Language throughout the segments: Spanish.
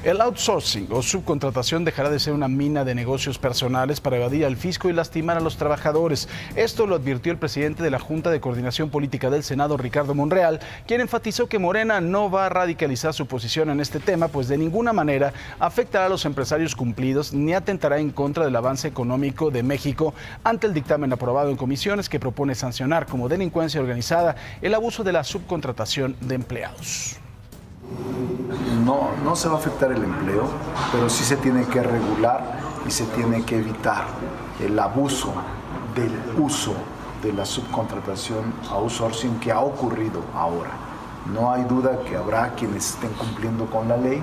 El outsourcing o subcontratación dejará de ser una mina de negocios personales para evadir al fisco y lastimar a los trabajadores. Esto lo advirtió el presidente de la Junta de Coordinación Política del Senado, Ricardo Monreal, quien enfatizó que Morena no va a radicalizar su posición en este tema, pues de ninguna manera afectará a los empresarios cumplidos ni atentará en contra del avance económico de México ante el dictamen aprobado en comisiones que propone sancionar como delincuencia organizada el abuso de la subcontratación de empleados. No se va a afectar el empleo, pero sí se tiene que regular y se tiene que evitar el abuso del uso de la subcontratación outsourcing que ha ocurrido ahora. No hay duda que habrá quienes estén cumpliendo con la ley,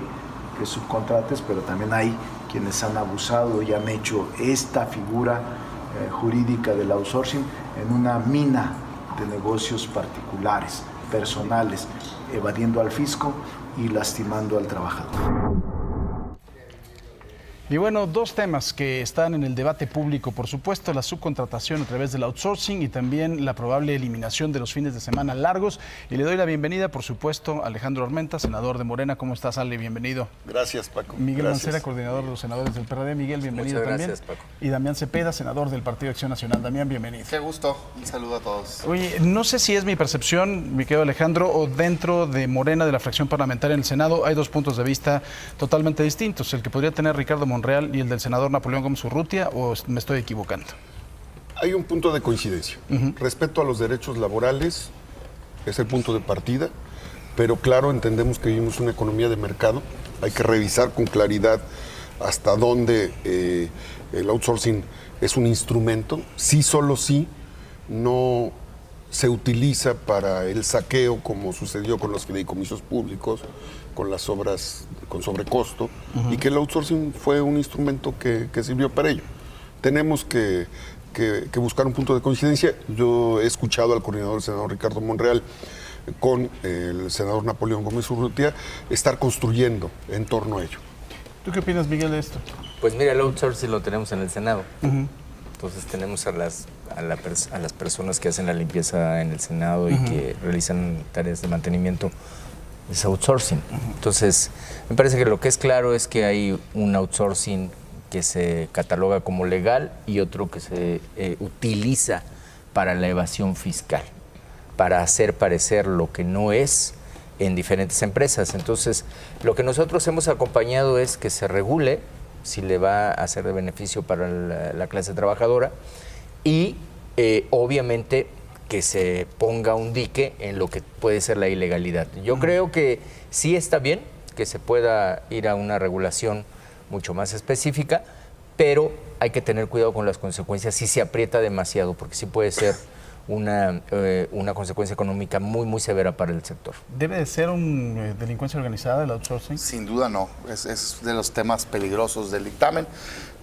que subcontrates, pero también hay quienes han abusado y han hecho esta figura jurídica del outsourcing en una mina de negocios particulares, personales, evadiendo al fisco y lastimando al trabajador. Y bueno, dos temas que están en el debate público, por supuesto, la subcontratación a través del outsourcing y también la probable eliminación de los fines de semana largos. Y le doy la bienvenida, por supuesto, a Alejandro Armenta, senador de Morena. ¿Cómo estás, Ale? Bienvenido. Gracias, Paco. Miguel Mancera, coordinador de los senadores del PRD. Miguel, bienvenido. Muchas también. gracias, Paco. Y Damián Cepeda, senador del Partido Acción Nacional. Damián, bienvenido. Qué gusto. Un saludo a todos. Oye, no sé si es mi percepción, mi querido Alejandro, o dentro de Morena, de la fracción parlamentaria en el Senado, hay dos puntos de vista totalmente distintos. El que podría tener Ricardo Monreal y el del senador Napoleón Gómez Urrutia, ¿o me estoy equivocando? Hay un punto de coincidencia. Respeto a los derechos laborales es el punto de partida, pero claro, entendemos que vivimos una economía de mercado. Hay que revisar con claridad hasta dónde el outsourcing es un instrumento. Sí, solo sí, no se utiliza para el saqueo como sucedió con los fideicomisos públicos, con las obras con sobrecosto, y que el outsourcing fue un instrumento que sirvió para ello. Tenemos que buscar un punto de coincidencia. Yo he escuchado al coordinador del senador Ricardo Monreal con el senador Napoleón Gómez Urrutia estar construyendo en torno a ello. ¿Tú qué opinas, Miguel, de esto? Pues mira, el outsourcing lo tenemos en el Senado. Entonces tenemos a las personas que hacen la limpieza en el Senado y que realizan tareas de mantenimiento. Es outsourcing. Entonces, me parece que lo que es claro es que hay un outsourcing que se cataloga como legal y otro que se utiliza para la evasión fiscal, para hacer parecer lo que no es en diferentes empresas. Entonces, lo que nosotros hemos acompañado es que se regule si le va a ser de beneficio para la clase trabajadora y obviamente que se ponga un dique en lo que puede ser la ilegalidad. Yo creo que sí está bien que se pueda ir a una regulación mucho más específica, pero hay que tener cuidado con las consecuencias si se aprieta demasiado, porque sí puede ser una consecuencia económica muy, muy severa para el sector. ¿Debe de ser una delincuencia organizada el outsourcing? Sin duda no, es de los temas peligrosos del dictamen.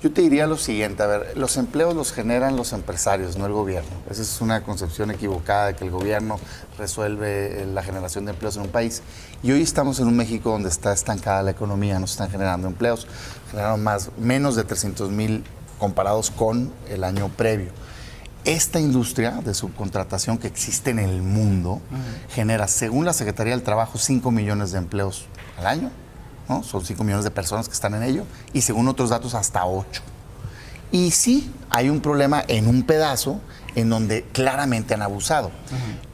Yo te diría lo siguiente, a ver, los empleos los generan los empresarios, no el gobierno. Esa es una concepción equivocada de que el gobierno resuelve la generación de empleos en un país. Y hoy estamos en un México donde está estancada la economía, no se están generando empleos. Generaron menos de 300,000 comparados con el año previo. Esta industria de subcontratación que existe en el mundo genera, según la Secretaría del Trabajo, 5 millones de empleos al año, ¿no? Son 5 millones de personas que están en ello, y según otros datos hasta 8. Y sí, hay un problema en un pedazo en donde claramente han abusado.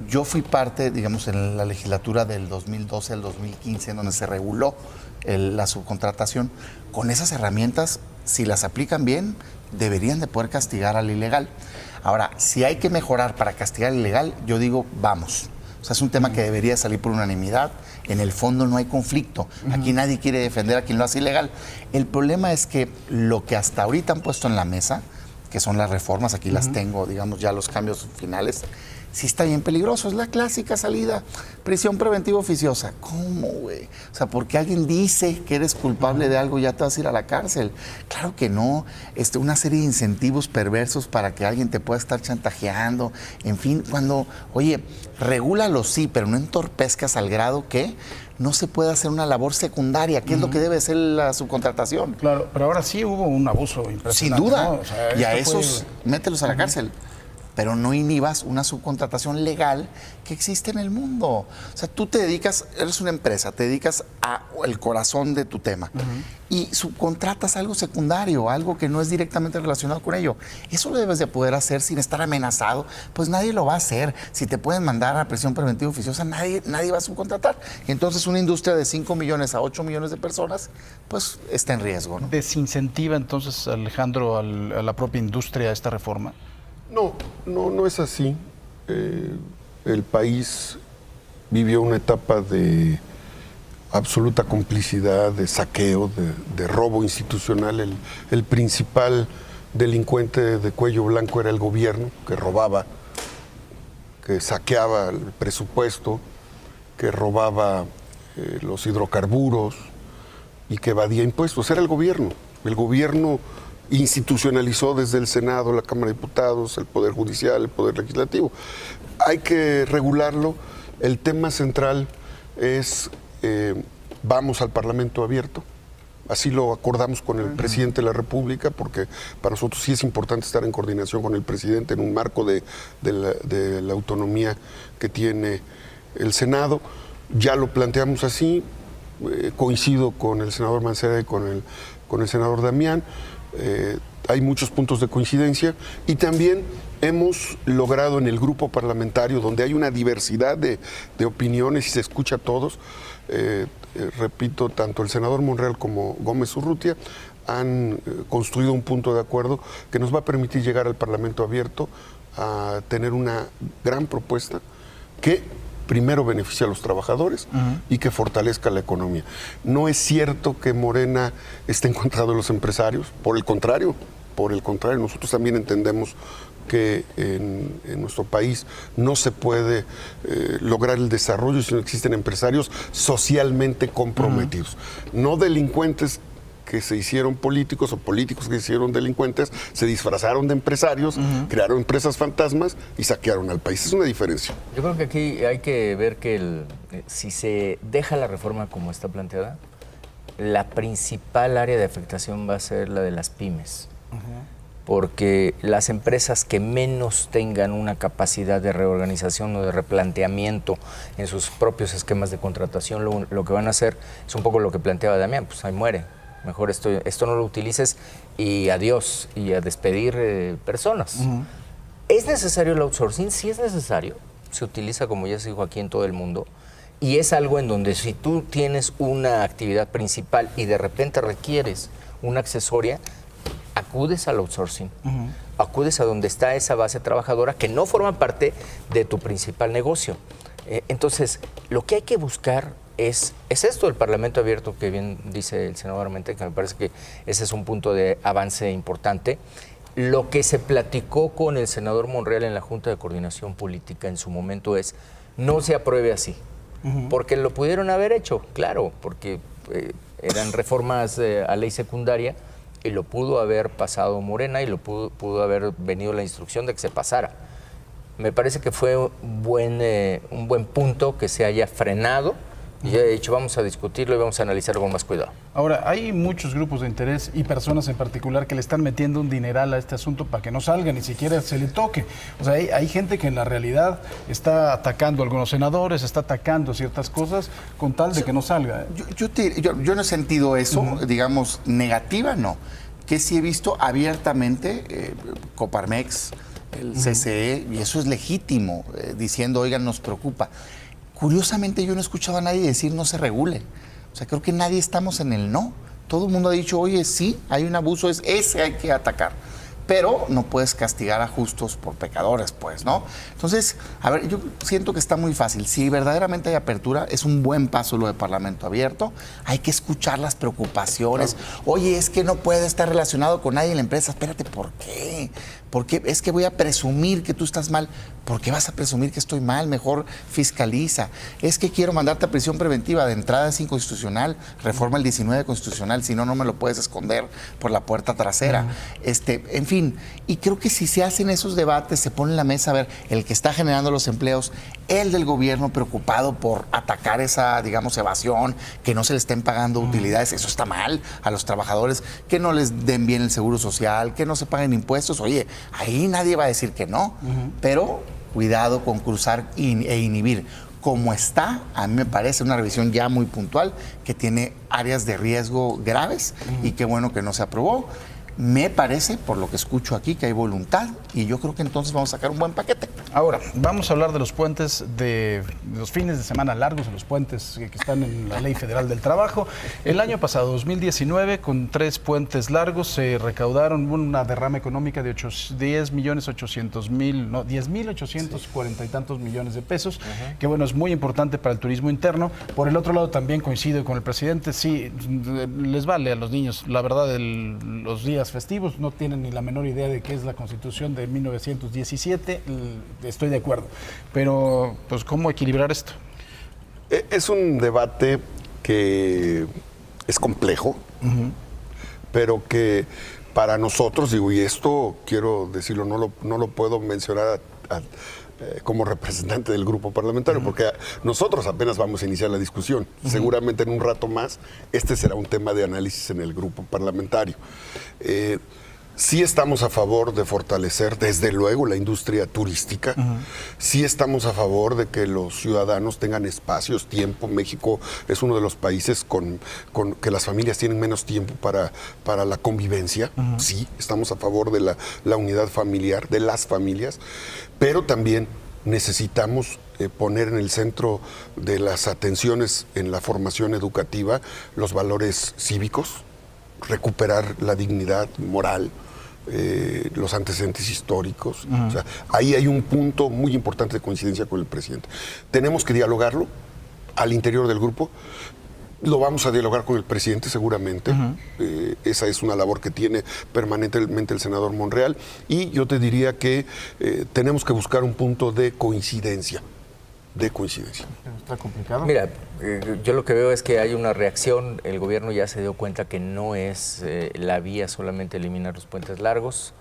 Yo fui parte, digamos, en la legislatura del 2012 al 2015, en donde se reguló la subcontratación. Con esas herramientas, si las aplican bien, deberían de poder castigar al ilegal. Ahora, si hay que mejorar para castigar al ilegal, yo digo, vamos. O sea, es un tema que debería salir por unanimidad. En el fondo no hay conflicto. Aquí nadie quiere defender a quien lo hace ilegal. El problema es que lo que hasta ahorita han puesto en la mesa, que son las reformas, aquí las tengo, digamos, ya los cambios finales, sí está bien peligroso. Es la clásica salida, prisión preventiva oficiosa. ¿Cómo, güey? O sea, porque alguien dice que eres culpable de algo, ya te vas a ir a la cárcel. Claro que no. Una serie de incentivos perversos para que alguien te pueda estar chantajeando. En fin, cuando, oye, regúlalo sí, pero no entorpezcas al grado que no se puede hacer una labor secundaria, que es lo que debe ser la subcontratación. Claro, pero ahora sí hubo un abuso impresionante. Sin duda. ¿No? O sea, y a esos, mételos a la cárcel. pero no inhibas una subcontratación legal que existe en el mundo. O sea, tú te dedicas, eres una empresa, te dedicas al corazón de tu tema y subcontratas algo secundario, algo que no es directamente relacionado con ello. Eso lo debes de poder hacer sin estar amenazado, pues nadie lo va a hacer. Si te pueden mandar a prisión preventiva oficiosa, nadie va a subcontratar. Y entonces una industria de 5 millones a 8 millones de personas, pues está en riesgo, ¿no? ¿Desincentiva entonces, Alejandro, a la propia industria esta reforma? No es así. El país vivió una etapa de absoluta complicidad, de saqueo, de robo institucional. El principal delincuente de cuello blanco era el gobierno, que robaba, que saqueaba el presupuesto, que robaba los hidrocarburos y que evadía impuestos. Era el gobierno. El gobierno institucionalizó desde el Senado, la Cámara de Diputados, el Poder Judicial, el Poder Legislativo. Hay que regularlo. El tema central es, vamos al Parlamento abierto. Así lo acordamos con el presidente de la República, porque para nosotros sí es importante estar en coordinación con el presidente en un marco de la autonomía que tiene el Senado. Ya lo planteamos así, coincido con el senador Mancera y con el senador Damián. Hay muchos puntos de coincidencia y también hemos logrado en el grupo parlamentario, donde hay una diversidad de opiniones y se escucha a todos, repito, tanto el senador Monreal como Gómez Urrutia han construido un punto de acuerdo que nos va a permitir llegar al Parlamento abierto a tener una gran propuesta que primero beneficia a los trabajadores y que fortalezca la economía. No es cierto que Morena esté en contra de los empresarios, por el contrario, nosotros también entendemos que en nuestro país no se puede lograr el desarrollo si no existen empresarios socialmente comprometidos, no delincuentes que se hicieron políticos o políticos que se hicieron delincuentes, se disfrazaron de empresarios, crearon empresas fantasmas y saquearon al país. Es una diferencia. Yo creo que aquí hay que ver que si se deja la reforma como está planteada, la principal área de afectación va a ser la de las pymes. Porque las empresas que menos tengan una capacidad de reorganización o de replanteamiento en sus propios esquemas de contratación, lo que van a hacer es un poco lo que planteaba Damián, pues ahí muere. Mejor esto no lo utilices y adiós, y a despedir personas. ¿Es necesario el outsourcing? Sí es necesario. Se utiliza, como ya se dijo, aquí en todo el mundo. Y es algo en donde si tú tienes una actividad principal y de repente requieres una accesoria, acudes al outsourcing. Acudes a donde está esa base trabajadora que no forma parte de tu principal negocio. Entonces, lo que hay que buscar es esto, el Parlamento abierto, que bien dice el senador Armenta, que me parece que ese es un punto de avance importante. Lo que se platicó con el senador Monreal en la Junta de Coordinación Política en su momento es, no se apruebe así, porque lo pudieron haber hecho, claro, porque eran reformas a ley secundaria y lo pudo haber pasado Morena y lo pudo haber venido la instrucción de que se pasara. Me parece que fue un buen punto que se haya frenado. Y ya he dicho, vamos a discutirlo y vamos a analizarlo con más cuidado. Ahora, hay muchos grupos de interés y personas en particular que le están metiendo un dineral a este asunto para que no salga, ni siquiera se le toque. O sea, hay gente que en la realidad está atacando a algunos senadores, está atacando ciertas cosas con tal de que no salga. Yo no he sentido eso, digamos, negativa, no. Que sí he visto abiertamente Coparmex, el CCE, y eso es legítimo, diciendo, oigan, nos preocupa. Curiosamente yo no he escuchado a nadie decir no se regule. O sea, creo que nadie estamos en el no. Todo el mundo ha dicho, oye, sí, hay un abuso, ese hay que atacar. Pero no puedes castigar a justos por pecadores, pues, ¿no? Entonces, a ver, yo siento que está muy fácil. Si verdaderamente hay apertura, es un buen paso lo de Parlamento abierto. Hay que escuchar las preocupaciones. Oye, es que no puede estar relacionado con nadie en la empresa. Espérate, ¿por qué? Porque es que voy a presumir que tú estás mal. ¿Por qué vas a presumir que estoy mal? Mejor fiscaliza. Es que quiero mandarte a prisión preventiva. De entrada es inconstitucional. Reforma el 19 constitucional. Si no, no me lo puedes esconder por la puerta trasera. En fin, y creo que si se hacen esos debates, se pone en la mesa, a ver, el que está generando los empleos, el del gobierno preocupado por atacar esa, digamos, evasión, que no se le estén pagando utilidades, eso está mal a los trabajadores, que no les den bien el seguro social, que no se paguen impuestos. Oye, Ahí nadie va a decir que no, pero cuidado con cruzar e inhibir. Como está, a mí me parece una revisión ya muy puntual que tiene áreas de riesgo graves y qué bueno que no se aprobó. Me parece, por lo que escucho aquí, que hay voluntad y yo creo que entonces vamos a sacar un buen paquete. Ahora, vamos a hablar de los puentes, de los fines de semana largos, de los puentes que están en la Ley Federal del Trabajo. El año pasado, 2019, con 3 puentes largos, se recaudaron una derrama económica de 10.840 y tantos millones de pesos, que bueno, es muy importante para el turismo interno. Por el otro lado, también coincido con el presidente, sí, les vale a los niños, la verdad, los días festivos, no tienen ni la menor idea de qué es la Constitución de 1917, estoy de acuerdo. Pero, pues, ¿cómo equilibrar esto? Es un debate que es complejo, pero que para nosotros, digo, y esto quiero decirlo, no lo puedo mencionar como representante del grupo parlamentario, porque nosotros apenas vamos a iniciar la discusión. Seguramente en un rato más este será un tema de análisis en el grupo parlamentario. Sí estamos a favor de fortalecer, desde luego, la industria turística. Sí estamos a favor de que los ciudadanos tengan espacios, tiempo. México es uno de los países con que las familias tienen menos tiempo para la convivencia. Sí, estamos a favor de la unidad familiar, de las familias. Pero también necesitamos poner en el centro de las atenciones en la formación educativa los valores cívicos, recuperar la dignidad moral, los antecedentes históricos. O sea, ahí hay un punto muy importante de coincidencia con el presidente. Tenemos que dialogarlo al interior del grupo. Lo vamos a dialogar con el presidente seguramente. Esa es una labor que tiene permanentemente el senador Monreal. Y yo te diría que tenemos que buscar un punto de coincidencia. Está complicado. Mira, yo lo que veo es que hay una reacción. El gobierno ya se dio cuenta que no es la vía solamente eliminar los puentes largos.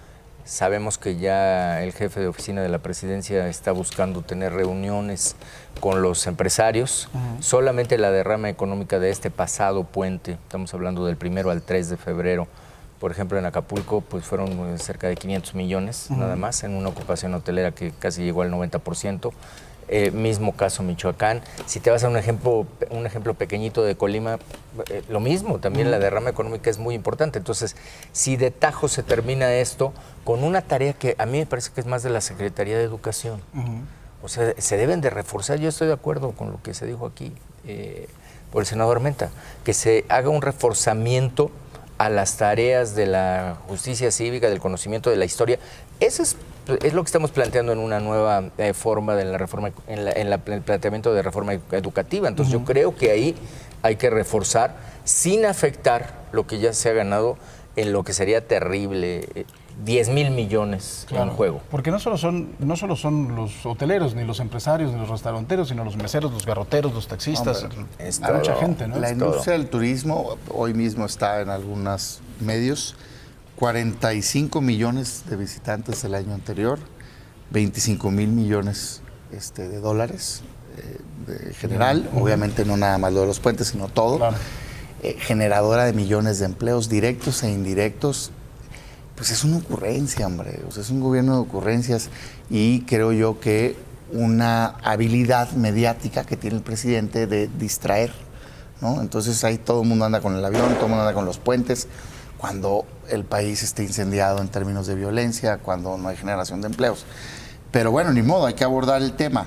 Sabemos que ya el jefe de oficina de la presidencia está buscando tener reuniones con los empresarios. Solamente la derrama económica de este pasado puente, estamos hablando del 1 al 3 de febrero, por ejemplo en Acapulco, pues fueron cerca de 500 millones nada más, en una ocupación hotelera que casi llegó al 90%. Mismo caso Michoacán. Si te vas a un ejemplo pequeñito de Colima, lo mismo, también la derrama económica es muy importante. Entonces, si de tajo se termina esto con una tarea que a mí me parece que es más de la Secretaría de Educación, o sea, se deben de reforzar. Yo estoy de acuerdo con lo que se dijo aquí por el senador Armenta, que se haga un reforzamiento a las tareas de la justicia cívica, del conocimiento de la historia. Eso es lo que estamos planteando en una nueva forma de la reforma, en el planteamiento de reforma educativa. Entonces yo creo que ahí hay que reforzar sin afectar lo que ya se ha ganado en lo que sería terrible, 10,000 millones en juego. Porque no solo son los hoteleros, ni los empresarios, ni los restauranteros, sino los meseros, los garroteros, los taxistas, mucha gente, ¿no? La industria del turismo hoy mismo está en algunos medios. 45 millones de visitantes el año anterior, 25,000 millones de dólares de general, obviamente no nada más lo de los puentes, sino todo. Claro. Generadora de millones de empleos directos e indirectos. Pues es una ocurrencia, hombre, o sea, es un gobierno de ocurrencias y creo yo que una habilidad mediática que tiene el presidente de distraer, ¿no? Entonces ahí todo el mundo anda con el avión, todo el mundo anda con los puentes, cuando el país esté incendiado en términos de violencia, cuando no hay generación de empleos. Pero bueno, ni modo, hay que abordar el tema.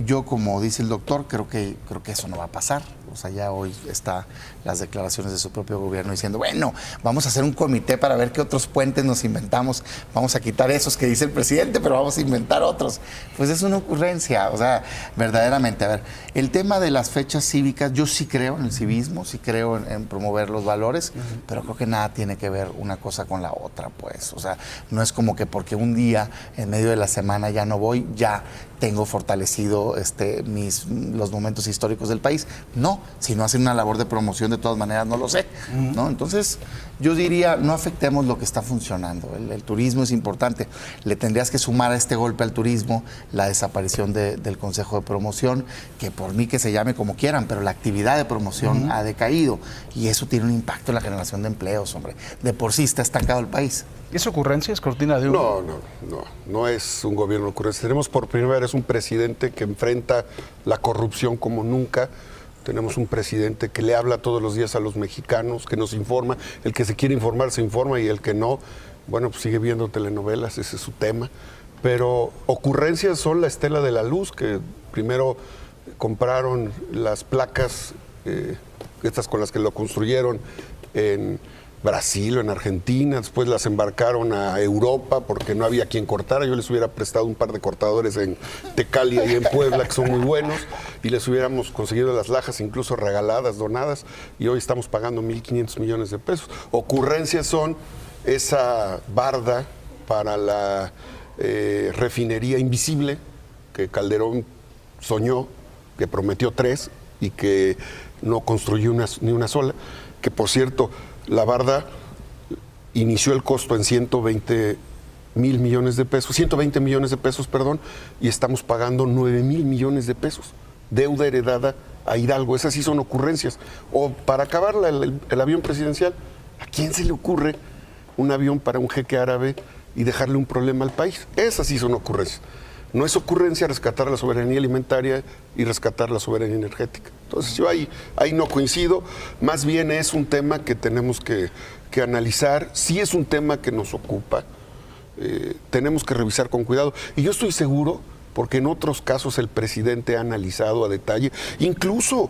Yo, como dice el doctor, creo que eso no va a pasar. O sea, ya hoy está las declaraciones de su propio gobierno diciendo, bueno, vamos a hacer un comité para ver qué otros puentes nos inventamos. Vamos a quitar esos que dice el presidente, pero vamos a inventar otros. Pues es una ocurrencia, o sea, verdaderamente. A ver, el tema de las fechas cívicas, yo sí creo en el civismo, sí creo en promover los valores, pero creo que nada tiene que ver una cosa con la otra, pues. O sea, no es como que porque un día en medio de la semana ya no voy, ya tengo fortalecido los momentos históricos del país. No, si no hacen una labor de promoción, de todas maneras no lo sé, ¿no? Entonces, Yo diría, no afectemos lo que está funcionando. El turismo es importante. Le tendrías que sumar a este golpe al turismo la desaparición del Consejo de Promoción, que por mí que se llame como quieran, pero la actividad de promoción ha decaído y eso tiene un impacto en la generación de empleos, hombre. De por sí está estancado el país. ¿Es ocurrencia? ¿Es cortina de humo? No es un gobierno de ocurrencia. Tenemos por primera vez un presidente que enfrenta la corrupción como nunca. Tenemos un presidente que le habla todos los días a los mexicanos, que nos informa. El que se quiere informar se informa y el que no, bueno, pues sigue viendo telenovelas, ese es su tema. Pero ocurrencias son la Estela de la Luz, que primero compraron las placas, estas con las que lo construyeron en Brasil o en Argentina, después las embarcaron a Europa porque no había quien cortara. Yo les hubiera prestado un par de cortadores en Tecali y en Puebla, que son muy buenos, y les hubiéramos conseguido las lajas incluso regaladas, donadas, y hoy estamos pagando 1.500 millones de pesos. Ocurrencias son esa barda para la refinería invisible que Calderón soñó, que prometió 3 y que no construyó ni una sola, que por cierto, la barda inició el costo en 120 millones de pesos, perdón, y estamos pagando 9,000 millones de pesos. Deuda heredada a Hidalgo. Esas sí son ocurrencias. O para acabar el avión presidencial, ¿a quién se le ocurre un avión para un jeque árabe y dejarle un problema al país? Esas sí son ocurrencias. No es ocurrencia rescatar la soberanía alimentaria y rescatar la soberanía energética. Entonces yo ahí no coincido, más bien es un tema que tenemos que analizar, sí es un tema que nos ocupa, tenemos que revisar con cuidado. Y yo estoy seguro, porque en otros casos el presidente ha analizado a detalle, incluso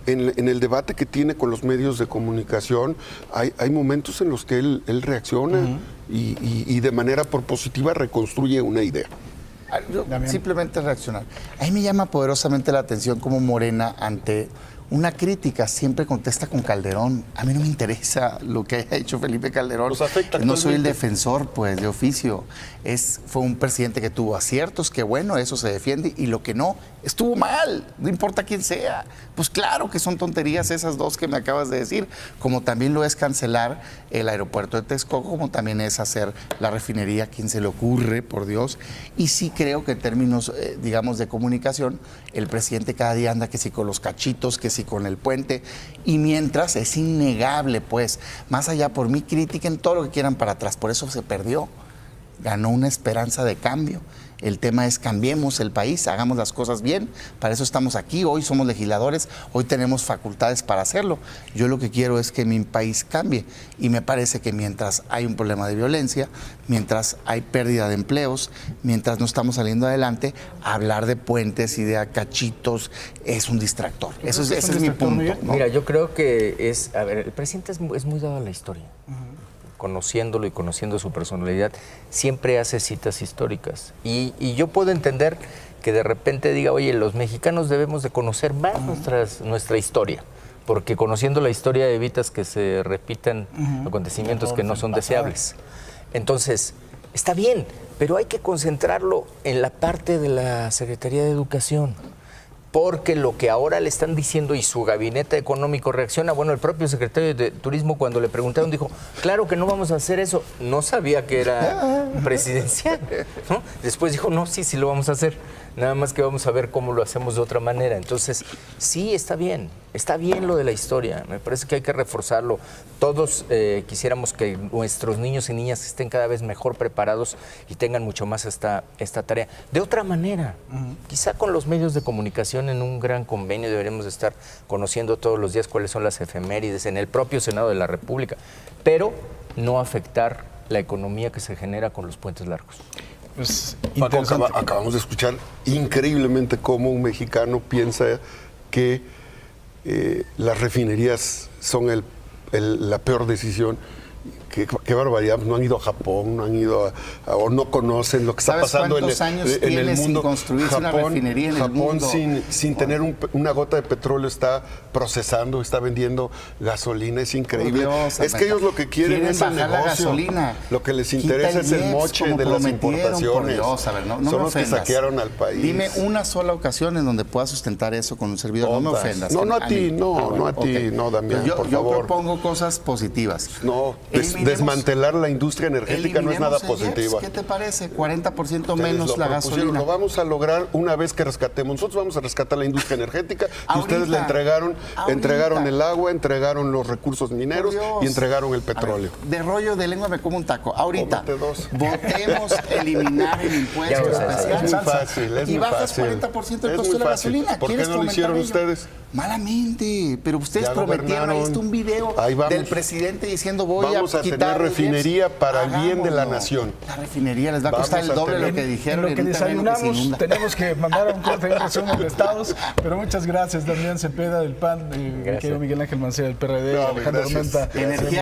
en el debate que tiene con los medios de comunicación, hay momentos en los que él reacciona y de manera propositiva reconstruye una idea. Simplemente reaccionar. A mí me llama poderosamente la atención cómo Morena, ante una crítica, siempre contesta con Calderón. A mí no me interesa lo que haya hecho Felipe Calderón. Nos afecta no soy el defensor, pues, de oficio. Fue un presidente que tuvo aciertos, que bueno, eso se defiende, y lo que no, estuvo mal, no importa quién sea. Pues claro que son tonterías esas dos que me acabas de decir, como también lo es cancelar el aeropuerto de Texcoco, como también es hacer la refinería, a quien se le ocurre, por Dios. Y sí creo que en términos, digamos, de comunicación, el presidente cada día anda que si con los cachitos, que si con el puente, y mientras es innegable, pues, más allá, por mí critiquen todo lo que quieran para atrás, por eso se perdió. Ganó una esperanza de cambio. El tema es cambiemos el país, hagamos las cosas bien, para eso estamos aquí, hoy somos legisladores, hoy tenemos facultades para hacerlo. Yo lo que quiero es que mi país cambie y me parece que mientras hay un problema de violencia, mientras hay pérdida de empleos, mientras no estamos saliendo adelante, hablar de puentes y de cachitos es un distractor. Ese es mi punto, ¿no? Mira, yo creo que el presidente es muy dado a la historia. Conociéndolo y conociendo su personalidad, siempre hace citas históricas. Y yo puedo entender que de repente diga, oye, los mexicanos debemos de conocer más nuestra historia, porque conociendo la historia evitas que se repitan acontecimientos que no son deseables. Entonces, está bien, pero hay que concentrarlo en la parte de la Secretaría de Educación. Porque lo que ahora le están diciendo y su gabinete económico reacciona, bueno, el propio secretario de Turismo cuando le preguntaron dijo, claro que no vamos a hacer eso, no sabía que era presidencial, ¿no? Después dijo, no, sí lo vamos a hacer, nada más que vamos a ver cómo lo hacemos de otra manera. Entonces, sí, está bien lo de la historia, me parece que hay que reforzarlo. Todos quisiéramos que nuestros niños y niñas estén cada vez mejor preparados y tengan mucho más esta tarea. De otra manera, quizá con los medios de comunicación en un gran convenio deberíamos estar conociendo todos los días cuáles son las efemérides en el propio Senado de la República, pero no afectar la economía que se genera con los puentes largos. Pues, Paco, acabamos de escuchar increíblemente cómo un mexicano piensa que las refinerías son la peor decisión. Qué barbaridad, no han ido a Japón, no han ido o no conocen lo que está pasando en el mundo. Sin construirse una refinería en el mundo? Japón sin tener una gota de petróleo está procesando, está vendiendo gasolina, es increíble. Dios, es que ellos lo que quieren es el bajar negocio. La gasolina. Lo que les interesa es el moche de las importaciones. Por Dios, a ver, no son me los que ofendas. saquearon al país. Dime una sola ocasión en donde puedas sustentar eso con un servidor. No me ofendas. No a ti, no, Damián, yo por favor. propongo cosas positivas. No, Desmantelar la industria energética no es nada eliminemos el positiva. IEPS. ¿Qué te parece? 40% Ustedes menos lo la propusieron, gasolina. Lo vamos a lograr una vez que rescatemos. Nosotros vamos a rescatar la industria energética y Ahorita, ustedes le entregaron el agua, entregaron los recursos mineros Por Dios. y entregaron el petróleo. A ver, de rollo de lengua me como un taco. Ahorita, Cómete dos. votemos eliminar el impuesto Ya vamos a hacer. especial. Es muy fácil, es y muy bajas fácil. 40% el Es costo muy de la fácil. gasolina. ¿Por qué ¿Quieres no lo comentar hicieron ello? ustedes? Malamente, pero ustedes Ya prometieron, ahí gobernaron. está un video Ahí vamos. del presidente diciendo Vamos a quitar tener el refinería IEPS. para el bien de la Hagámoslo. nación. La refinería les va a Vamos costar el a doble de lo tener- que dijeron. En lo que y ahorita ven lo que se desayunamos inunda. tenemos que mandar a un corte de resumen de estados, pero muchas gracias Damián Cepeda del PAN, Gracias. querido Miguel Ángel Mancera del PRD, No, Alejandro gracias. Armenta. Energía